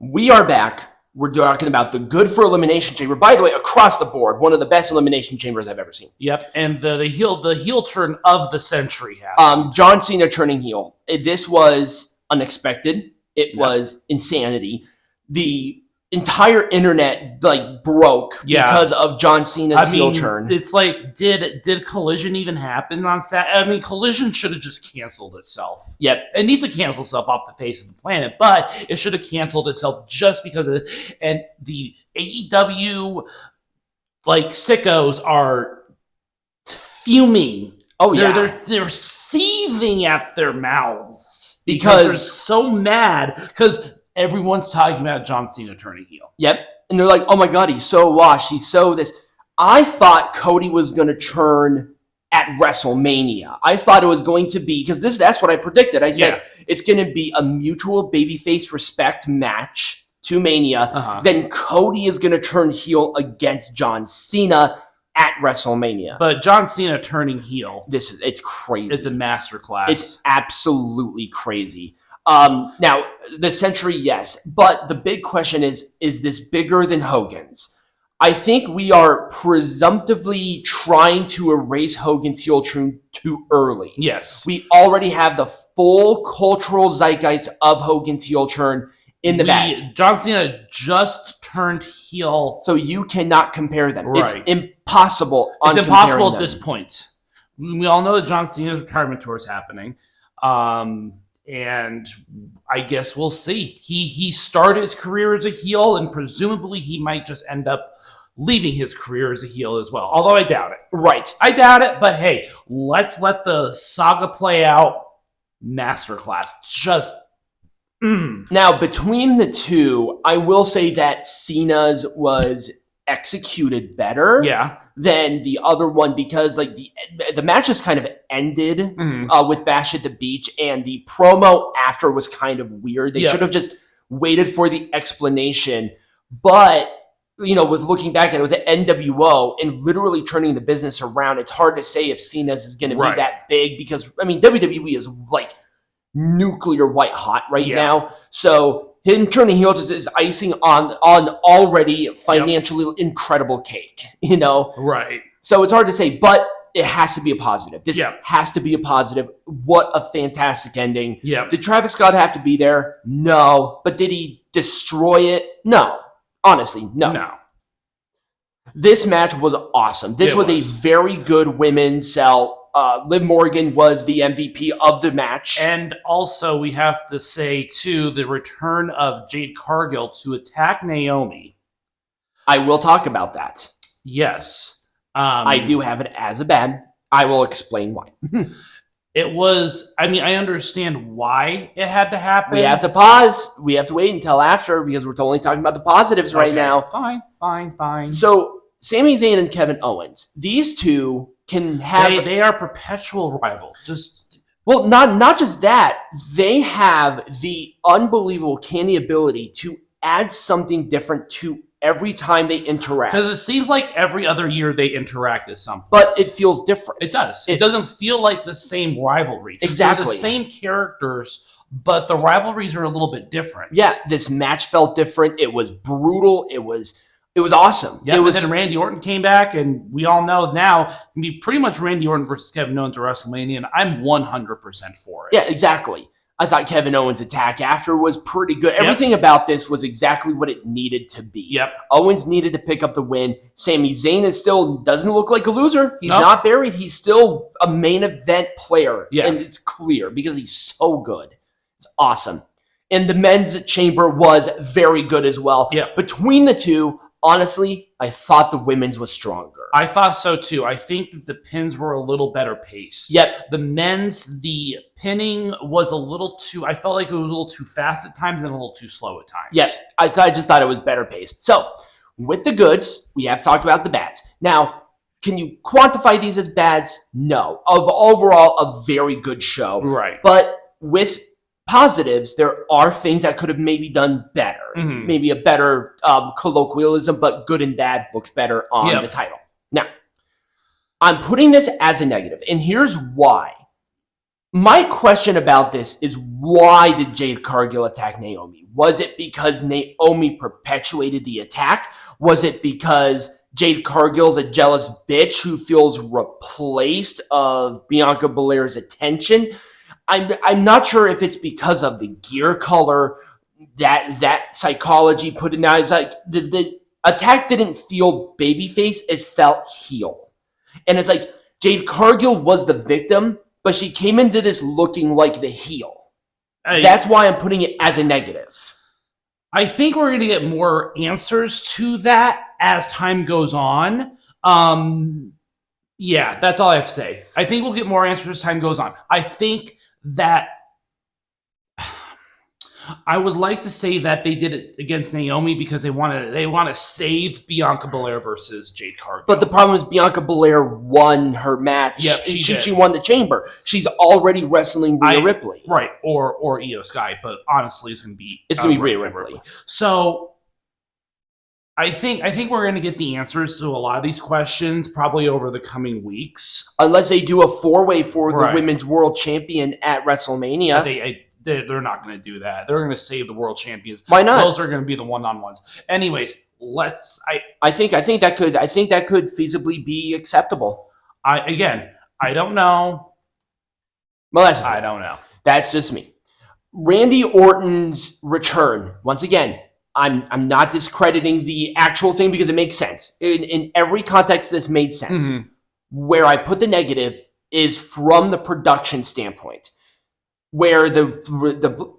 We are back. We're talking about the good for Elimination Chamber. By the way, across the board, one of the best Elimination Chambers I've ever seen. Yep, and the heel turn of the century happened. John Cena turning heel. This was unexpected. It was insanity. The entire internet broke because of John Cena's heel turn. It's like, did Collision even happen on Saturday? I mean, Collision should have just canceled itself. Yep. It needs to cancel itself off the face of the planet, but it should have canceled itself just because of it. And the AEW sickos are fuming. Oh yeah, they're seething at their mouths because they're so mad because everyone's talking about John Cena turning heel. Yep. And they're like, oh my God, he's so washed. He's so this. I thought Cody was going to turn at WrestleMania. I thought it was going to be, because that's what I predicted. I said it's going to be a mutual babyface respect match to Mania. Then Cody is going to turn heel against John Cena at WrestleMania. But John Cena turning heel. It's crazy. It's a masterclass. It's absolutely crazy. Now, the Century, yes. But the big question is this bigger than Hogan's? I think we are presumptively trying to erase Hogan's heel turn too early. Yes. We already have the full cultural zeitgeist of Hogan's heel turn in the bag. John Cena just turned heel. So you cannot compare them. Right. It's impossible. It's impossible at this point. We all know that John Cena's retirement tour is happening. And I guess we'll see. He started his career as a heel, and presumably he might just end up leaving his career as a heel as well. Although I doubt it. Right. I doubt it, but hey, let's let the saga play out. Masterclass. Just... Now, between the two, I will say that Cena's was executed better than the other one, because the match just kind of ended with Bash at the Beach, and the promo after was kind of weird. They should have just waited for the explanation. But with looking back at it with the NWO and literally turning the business around, it's hard to say if Cena's is going to be that big, because WWE is nuclear white hot right now. So him turning heel is icing on already financially incredible cake, Right. So it's hard to say, but it has to be a positive. This has to be a positive. What a fantastic ending. Yeah. Did Travis Scott have to be there? No. But did he destroy it? No. Honestly, no. This match was awesome. This was a very good women's cell. Liv Morgan was the MVP of the match. And also, we have to say, too, the return of Jade Cargill to attack Naomi. I will talk about that. Yes. I do have it as a bad. I will explain why. It was, I understand why it had to happen. We have to pause. We have to wait until after, because we're only talking about the positives right now. Fine. So, Sami Zayn and Kevin Owens. These two can have... They are perpetual rivals. Well, not just that. They have the unbelievable canny ability to add something different to every time they interact. Because it seems like every other year they interact at some point. But it feels different. It does. It doesn't feel like the same rivalry. Exactly. They're the same characters, but the rivalries are a little bit different. Yeah, this match felt different. It was brutal. It was awesome. Yeah, and then Randy Orton came back, and we all know now it can be pretty much Randy Orton versus Kevin Owens at WrestleMania, and I'm 100% for it. Yeah, exactly. I thought Kevin Owens' attack after was pretty good. Everything about this was exactly what it needed to be. Yep. Owens needed to pick up the win. Sami Zayn still doesn't look like a loser. He's not buried. He's still a main event player. Yeah. And it's clear because he's so good. It's awesome. And the men's chamber was very good as well. Yeah. Between the two, honestly, I thought the women's was stronger. I thought so too. I think that the pins were a little better paced. Yep. The men's, the pinning was a little too, I felt like it was a little too fast at times and a little too slow at times. Yep. I just thought it was better paced. So, with the goods, we have to talk about the bads. Now, can you quantify these as bads? No. Overall, a very good show. Right. But with positives, there are things that could have maybe done better. Maybe a better colloquialism, but good and bad looks better on the title. Now, I'm putting this as a negative, and here's why. My question about this is, why did Jade Cargill attack Naomi? Was it because Naomi perpetuated the attack? Was it because Jade Cargill's a jealous bitch who feels replaced of Bianca Belair's attention? I'm not sure if it's because of the gear color, that psychology put it out. It's like the attack didn't feel babyface, it felt heel. And it's like Jade Cargill was the victim, but she came into this looking like the heel. That's why I'm putting it as a negative. I think we're going to get more answers to that as time goes on. Yeah, that's all I have to say. I think we'll get more answers as time goes on. I think that I would like to say that they did it against Naomi because they want to save Bianca Belair versus Jade Cargill. But the problem is Bianca Belair won her match. Yep, she won the chamber. She's already wrestling Rhea Ripley. Right, or Io Sky, but honestly it's going to be Rhea Ripley. So I think we're going to get the answers to a lot of these questions probably over the coming weeks. Unless they do a 4-way for the women's world champion at WrestleMania. They're not going to do that. They're going to save the world champions. Why not? Those are going to be the one-on-ones. Anyways, I think that could feasibly be acceptable. I don't know. Well, I don't know. That's just me. Randy Orton's return. Once again, I'm not discrediting the actual thing because it makes sense. In every context, this made sense. Mm-hmm. Where I put the negative is from the production standpoint. Where the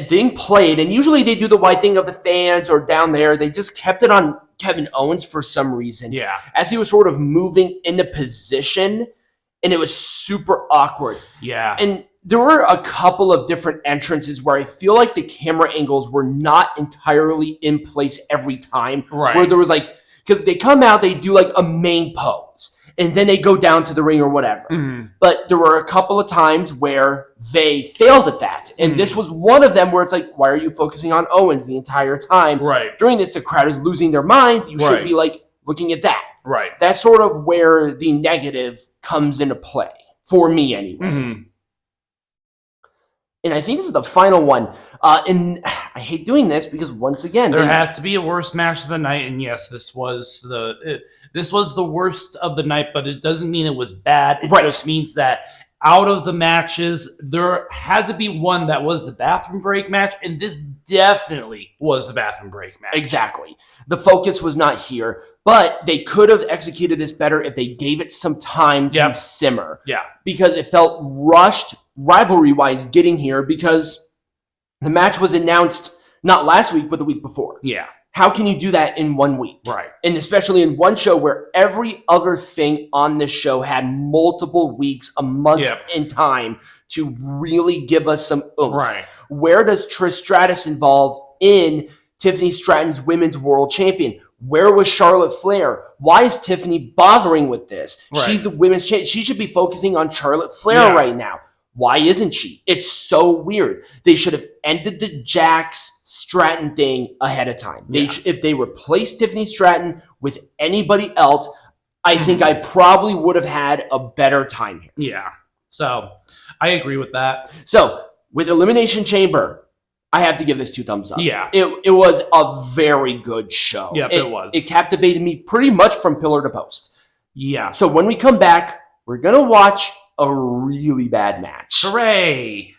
thing played, and usually they do the white thing of the fans or down there. They just kept it on Kevin Owens for some reason. Yeah. As he was sort of moving into position, and it was super awkward. Yeah. And there were a couple of different entrances where I feel like the camera angles were not entirely in place every time. Right. Where there was because they come out, they do a main pose. And then they go down to the ring or whatever. Mm-hmm. But there were a couple of times where they failed at that. And this was one of them where it's why are you focusing on Owens the entire time? Right. During this, the crowd is losing their minds. You should be looking at that. Right. That's sort of where the negative comes into play. For me, anyway. Mm-hmm. And I think this is the final one. And I hate doing this because once again, there has to be a worst match of the night. And yes, this was the worst of the night, but it doesn't mean it was bad. It just means that out of the matches, there had to be one that was the bathroom break match, and this definitely was the bathroom break match. Exactly. The focus was not here, but they could have executed this better if they gave it some time to simmer. Yeah. Because it felt rushed rivalry-wise getting here because the match was announced not last week, but the week before. Yeah. How can you do that in 1 week? Right. And especially in one show where every other thing on this show had multiple weeks, a month in time to really give us some oomph. Right. Where does Trish Stratus involve in Tiffany Stratton's Women's World Champion? Where was Charlotte Flair? Why is Tiffany bothering with this? Right. She's the women's champion. She should be focusing on Charlotte Flair right now. Why isn't she? It's so weird. They should have ended the Jax Stratton thing ahead of time. If they replaced Tiffany Stratton with anybody else, I think I probably would have had a better time here. Yeah. So I agree with that. So with Elimination Chamber, I have to give this 2 thumbs up. Yeah. It was a very good show. Yeah, it was. It captivated me pretty much from pillar to post. Yeah. So when we come back, we're going to watch a really bad match. Hooray!